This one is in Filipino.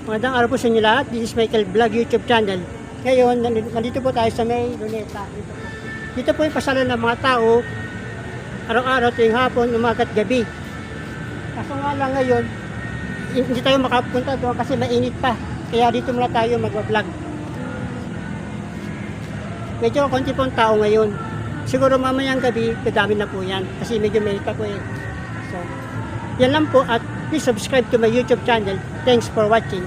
Magandang araw po sa inyo lahat. This is Michael Vlog YouTube channel. Ngayon, nandito po tayo sa may Luneta. Dito po yung pasalan ng mga tao araw-araw, tuwing hapon, umaga at gabi. Kaso nga lang ngayon, hindi tayo makapunta doon kasi mainit pa. Kaya dito muna tayo mag-vlog. Medyo konti pong tao ngayon. Siguro mamayang gabi, kadami na po yan. Kasi medyo mainit pa po eh. So, yan lang po at please subscribe to my YouTube channel. Thanks for watching.